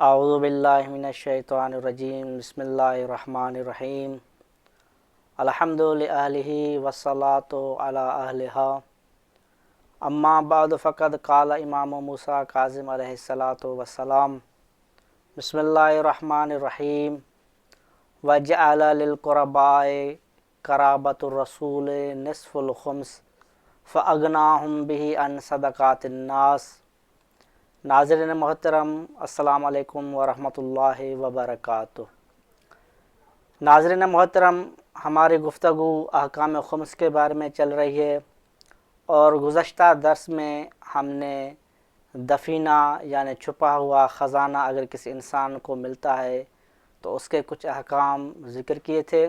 اعوذ باللہ من الشیطان الرجیم بسم اللہ الرحمن الرحیم الحمد للہ والصلاۃ علی اہلہا اما بعد فقد قال امام موسیٰ کاظم علیہ الصلاۃ والسلام بسم اللہ الرحمن الرحیم وجعل للقرباء قرابۃ الرسول نصف الخمس فاغناہم بہ عن صدقات الناس۔ ناظرین محترم، السلام علیکم ورحمۃ اللہ وبرکاتہ۔ ناظرین محترم، ہماری گفتگو احکام خمس کے بارے میں چل رہی ہے، اور گزشتہ درس میں ہم نے دفینہ یعنی چھپا ہوا خزانہ اگر کسی انسان کو ملتا ہے تو اس کے کچھ احکام ذکر کیے تھے۔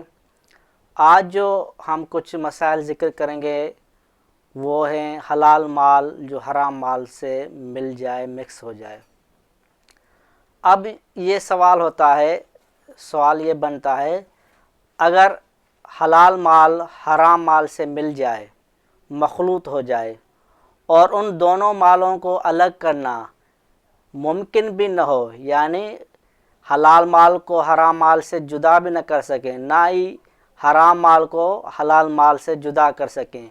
آج جو ہم کچھ مسائل ذکر کریں گے وہ ہیں حلال مال جو حرام مال سے مل جائے، مکس ہو جائے۔ اب یہ سوال یہ بنتا ہے، اگر حلال مال حرام مال سے مل جائے، مخلوط ہو جائے، اور ان دونوں مالوں کو الگ کرنا ممکن بھی نہ ہو، یعنی حلال مال کو حرام مال سے جدا بھی نہ کر سکیں، نہ ہی حرام مال کو حلال مال سے جدا کر سکیں،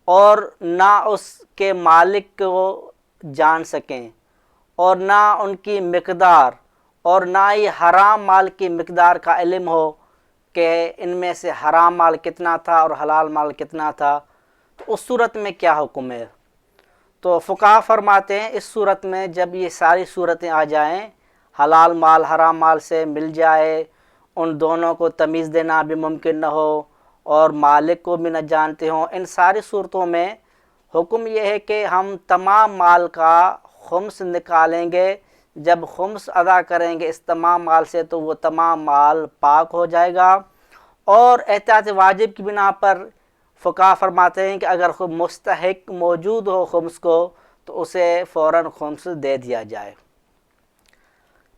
اور نہ اس کے مالک کو جان سکیں، اور نہ ان کی مقدار، اور نہ ہی حرام مال کی مقدار کا علم ہو کہ ان میں سے حرام مال کتنا تھا اور حلال مال کتنا تھا، تو اس صورت میں کیا حکم ہے؟ تو فقہا فرماتے ہیں اس صورت میں جب یہ ساری صورتیں آ جائیں، حلال مال حرام مال سے مل جائے، ان دونوں کو تمیز دینا بھی ممکن نہ ہو اور مالک کو بھی نہ جانتے ہوں، ان ساری صورتوں میں حکم یہ ہے کہ ہم تمام مال کا خمس نکالیں گے۔ جب خمس ادا کریں گے اس تمام مال سے تو وہ تمام مال پاک ہو جائے گا، اور احتیاط واجب کی بنا پر فقہا فرماتے ہیں کہ اگر خود مستحق موجود ہو خمس کو تو اسے فوراً خمس دے دیا جائے۔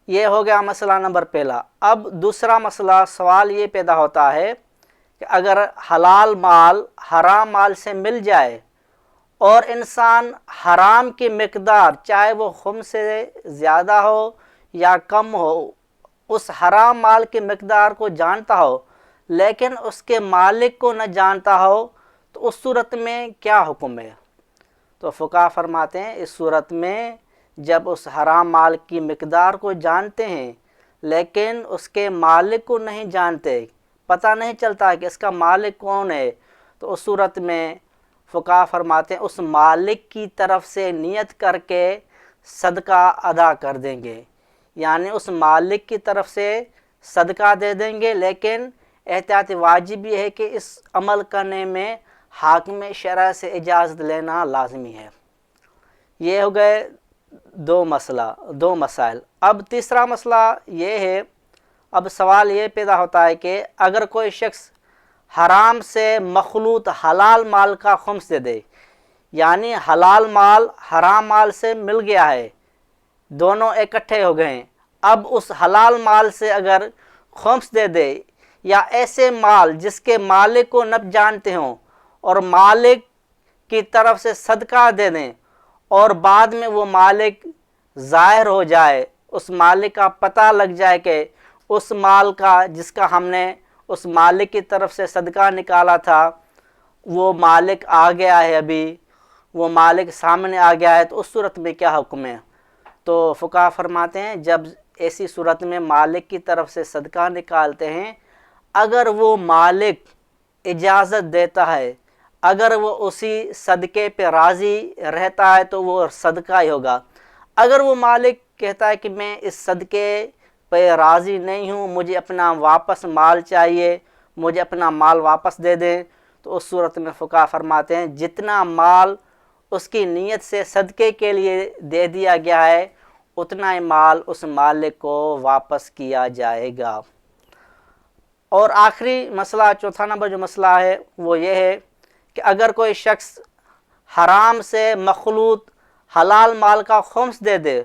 یہ ہو گیا مسئلہ نمبر پہلا۔ اب دوسرا مسئلہ، سوال یہ پیدا ہوتا ہے کہ اگر حلال مال حرام مال سے مل جائے اور انسان حرام کی مقدار چاہے وہ خمس سے زیادہ ہو یا کم ہو، اس حرام مال کی مقدار کو جانتا ہو لیکن اس کے مالک کو نہ جانتا ہو، تو اس صورت میں کیا حکم ہے؟ تو فقہا فرماتے ہیں اس صورت میں جب اس حرام مال کی مقدار کو جانتے ہیں لیکن اس کے مالک کو نہیں جانتے، پتہ نہیں چلتا کہ اس کا مالک کون ہے، تو اس صورت میں فقہا فرماتے ہیں اس مالک کی طرف سے نیت کر کے صدقہ ادا کر دیں گے، یعنی اس مالک کی طرف سے صدقہ دے دیں گے، لیکن احتیاط واجب یہ ہے کہ اس عمل کرنے میں حاکم شرع سے اجازت لینا لازمی ہے۔ یہ ہو گئے دو مسائل۔ اب تیسرا مسئلہ یہ ہے، اب سوال یہ پیدا ہوتا ہے کہ اگر کوئی شخص حرام سے مخلوط حلال مال کا خمس دے دے، یعنی حلال مال حرام مال سے مل گیا ہے، دونوں اکٹھے ہو گئے ہیں، اب اس حلال مال سے اگر خمس دے دے، یا ایسے مال جس کے مالک کو نہ جانتے ہوں اور مالک کی طرف سے صدقہ دے دیں، اور بعد میں وہ مالک ظاہر ہو جائے، اس مالک کا پتہ لگ جائے کہ اس مال کا جس کا ہم نے اس مالک کی طرف سے صدقہ نکالا تھا وہ مالک آ گیا ہے، ابھی وہ مالک سامنے آ گیا ہے، تو اس صورت میں کیا حکم ہے؟ تو فقہا فرماتے ہیں جب ایسی صورت میں مالک کی طرف سے صدقہ نکالتے ہیں، اگر وہ مالک اجازت دیتا ہے، اگر وہ اسی صدقے پہ راضی رہتا ہے تو وہ صدقہ ہی ہوگا۔ اگر وہ مالک کہتا ہے کہ میں اس صدقے پہ راضی نہیں ہوں، مجھے اپنا واپس مال چاہیے، مجھے اپنا مال واپس دے دیں، تو اس صورت میں فقہا فرماتے ہیں جتنا مال اس کی نیت سے صدقے کے لیے دے دیا گیا ہے اتنا ہی مال اس مالک کو واپس کیا جائے گا۔ اور آخری مسئلہ، چوتھا نمبر جو مسئلہ ہے وہ یہ ہے کہ اگر کوئی شخص حرام سے مخلوط حلال مال کا خمس دے دے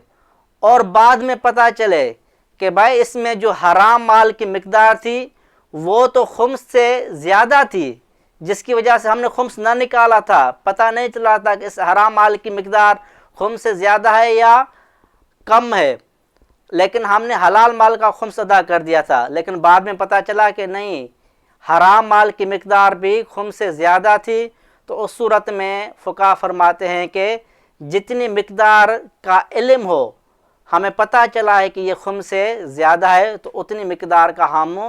اور بعد میں پتہ چلے کہ بھائی اس میں جو حرام مال کی مقدار تھی وہ تو خمس سے زیادہ تھی، جس کی وجہ سے ہم نے خمس نہ نکالا تھا، پتہ نہیں چلا تھا کہ اس حرام مال کی مقدار خمس سے زیادہ ہے یا کم ہے، لیکن ہم نے حلال مال کا خمس ادا کر دیا تھا، لیکن بعد میں پتہ چلا کہ نہیں، حرام مال کی مقدار بھی خمس سے زیادہ تھی، تو اس صورت میں فقہا فرماتے ہیں کہ جتنی مقدار کا علم ہو، ہمیں پتہ چلا ہے کہ یہ خمس سے زیادہ ہے، تو اتنی مقدار کا ہم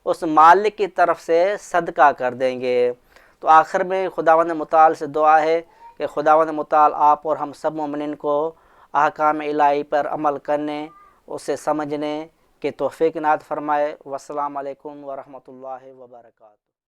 اس مالک کی طرف سے صدقہ کر دیں گے۔ تو آخر میں خداوند متعال سے دعا ہے کہ خداوند متعال آپ اور ہم سب مومنین کو احکام الہی پر عمل کرنے، اسے سمجھنے کے توفیق عنایت فرمائے۔ والسلام علیکم ورحمۃ اللہ وبرکاتہ۔